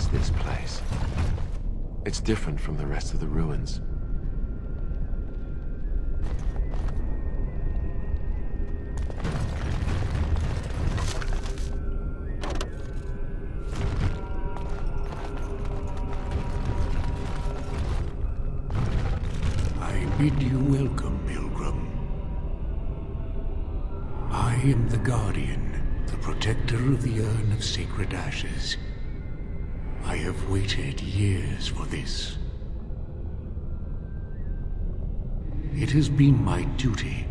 is this place? It's different from the rest of the ruins. I bid you welcome, Pilgrim. I am the Guardian, the protector of the Urn of Sacred Ashes. I have waited years for this. It has been my duty,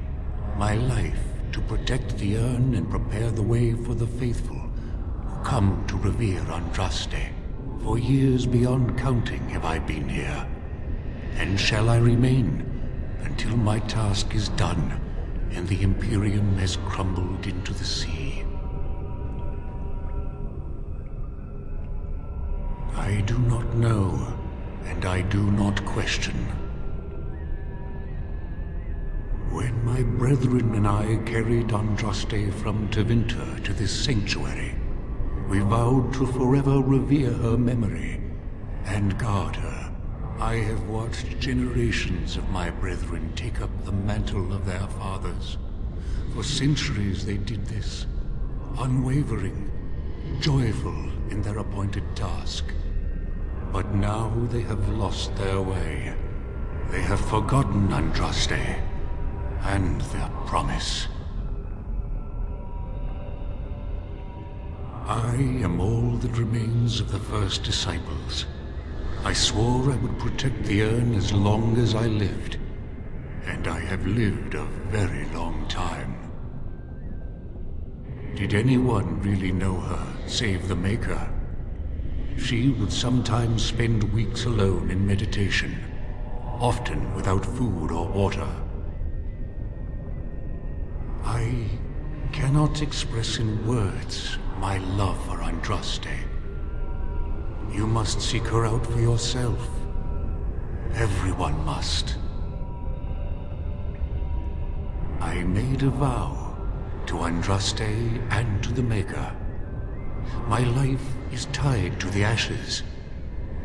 my life, to protect the urn and prepare the way for the faithful who come to revere Andraste. For years beyond counting have I been here, and shall I remain until my task is done and the Imperium has crumbled into the sea. I do not know, and I do not question. When my brethren and I carried Andraste from Tevinter to this sanctuary, we vowed to forever revere her memory and guard her. I have watched generations of my brethren take up the mantle of their fathers. For centuries they did this, unwavering, joyful in their appointed task. But now they have lost their way. They have forgotten Andraste and their promise. I am all that remains of the first disciples. I swore I would protect the urn as long as I lived, and I have lived a very long time. Did anyone really know her, save the Maker? She would sometimes spend weeks alone in meditation, often without food or water. I cannot express in words my love for Andraste. You must seek her out for yourself. Everyone must. I made a vow to Andraste and to the Maker. My life is tied to the ashes.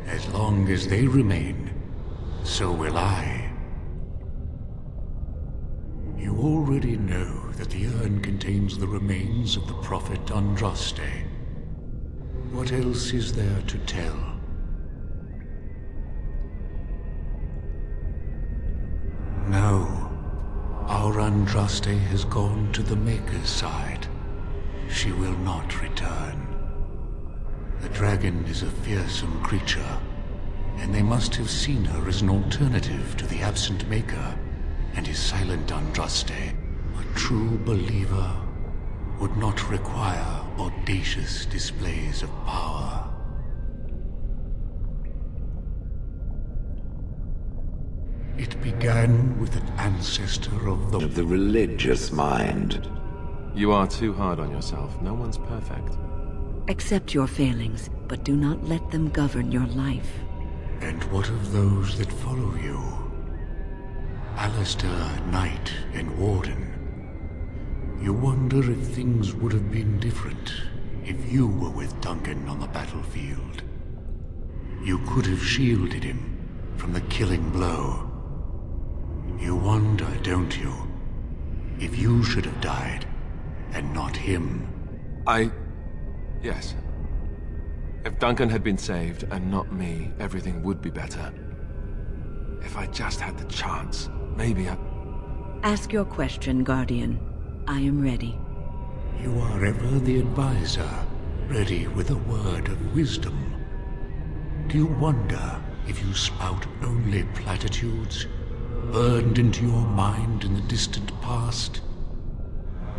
As long as they remain, so will I. You already know that the urn contains the remains of the prophet Andraste. What else is there to tell? No. Our Andraste has gone to the Maker's side. She will not return. The dragon is a fearsome creature, and they must have seen her as an alternative to the absent Maker and his silent Andraste. A true believer would not require audacious displays of power. It began with an ancestor of the religious mind. You are too hard on yourself. No one's perfect. Accept your failings, but do not let them govern your life. And what of those that follow you? Alistair, Knight, and Warden. You wonder if things would have been different if you were with Duncan on the battlefield. You could have shielded him from the killing blow. You wonder, don't you, if you should have died and not him? Yes. If Duncan had been saved and not me, everything would be better. If I just had the chance, maybe I... Ask your question, Guardian. I am ready. You are ever the advisor, ready with a word of wisdom. Do you wonder if you spout only platitudes, burned into your mind in the distant past?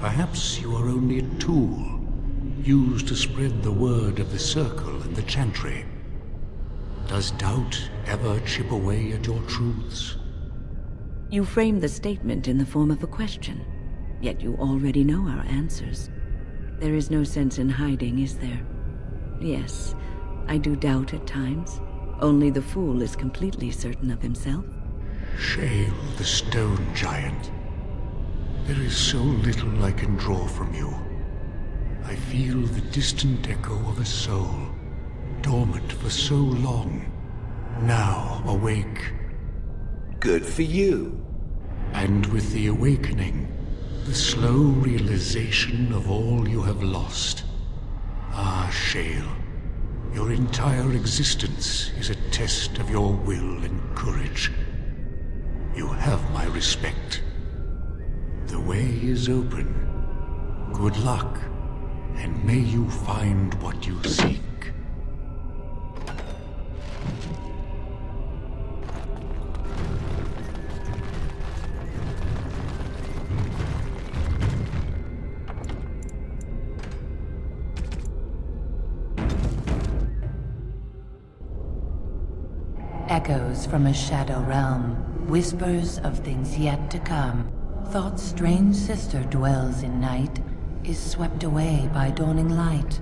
Perhaps you are only a tool, used to spread the word of the Circle and the Chantry. Does doubt ever chip away at your truths? You frame the statement in the form of a question, yet you already know our answers. There is no sense in hiding, is there? Yes, I do doubt at times. Only the fool is completely certain of himself. Shale, the stone giant. There is so little I can draw from you. I feel the distant echo of a soul, dormant for so long, now awake. Good for you. And with the awakening, the slow realization of all you have lost. Ah, Shale, your entire existence is a test of your will and courage. You have my respect. The way is open. Good luck, and may you find what you seek. Echoes from a shadow realm, whispers of things yet to come. Thought's strange sister dwells in night, is swept away by dawning light.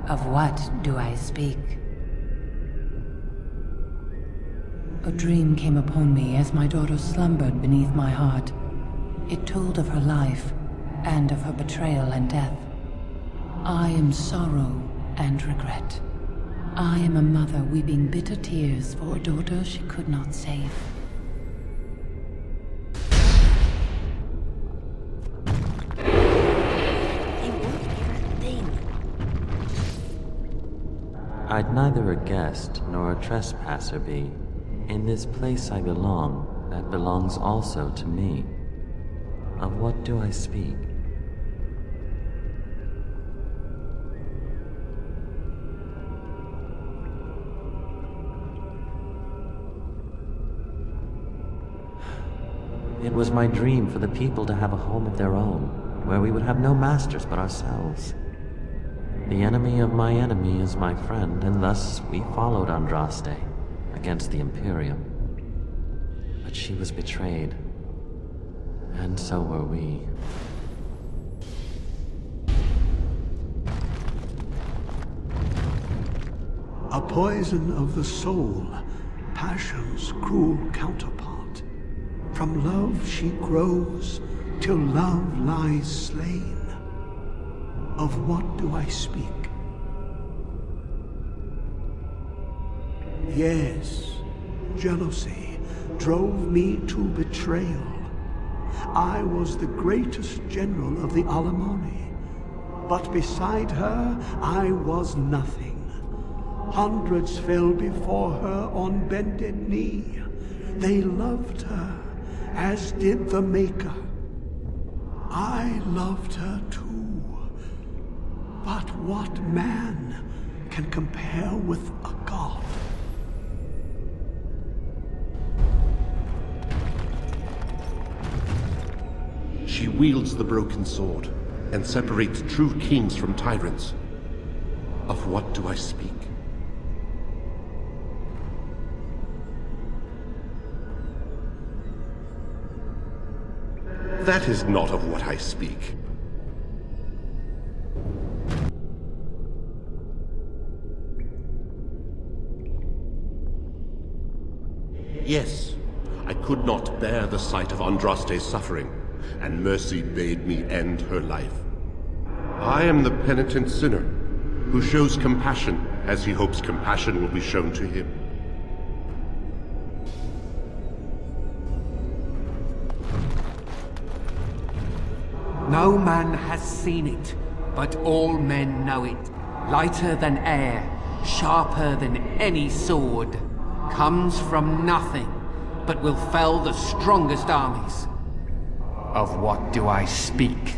Of what do I speak? A dream came upon me as my daughter slumbered beneath my heart. It told of her life, and of her betrayal and death. I am sorrow and regret. I am a mother weeping bitter tears for a daughter she could not save. I'd neither a guest nor a trespasser be. In this place I belong, that belongs also to me. Of what do I speak? It was my dream for the people to have a home of their own, where we would have no masters but ourselves. The enemy of my enemy is my friend, and thus we followed Andraste against the Imperium. But she was betrayed, and so were we. A poison of the soul, passion's cruel counterpart. From love she grows, till love lies slain. Of what do I speak? Yes, jealousy drove me to betrayal. I was the greatest general of the Alemanni, but beside her I was nothing. Hundreds fell before her on bended knee. They loved her, as did the Maker. I loved her too. But what man can compare with a god? She wields the broken sword and separates true kings from tyrants. Of what do I speak? That is not of what I speak. Yes, I could not bear the sight of Andraste's suffering, and mercy bade me end her life. I am the penitent sinner, who shows compassion as he hopes compassion will be shown to him. No man has seen it, but all men know it. Lighter than air, sharper than any sword. Comes from nothing, but will fell the strongest armies. Of what do I speak?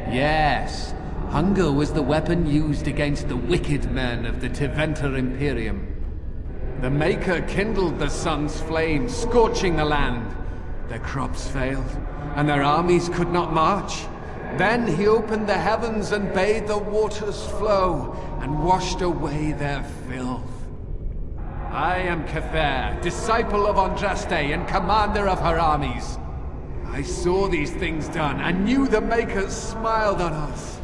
Yes, hunger was the weapon used against the wicked men of the Tevinter Imperium. The Maker kindled the sun's flame, scorching the land. Their crops failed, and their armies could not march. Then he opened the heavens and bade the waters flow, and washed away their filth. I am Cather, disciple of Andraste and commander of her armies. I saw these things done, and knew the Makers smiled on us.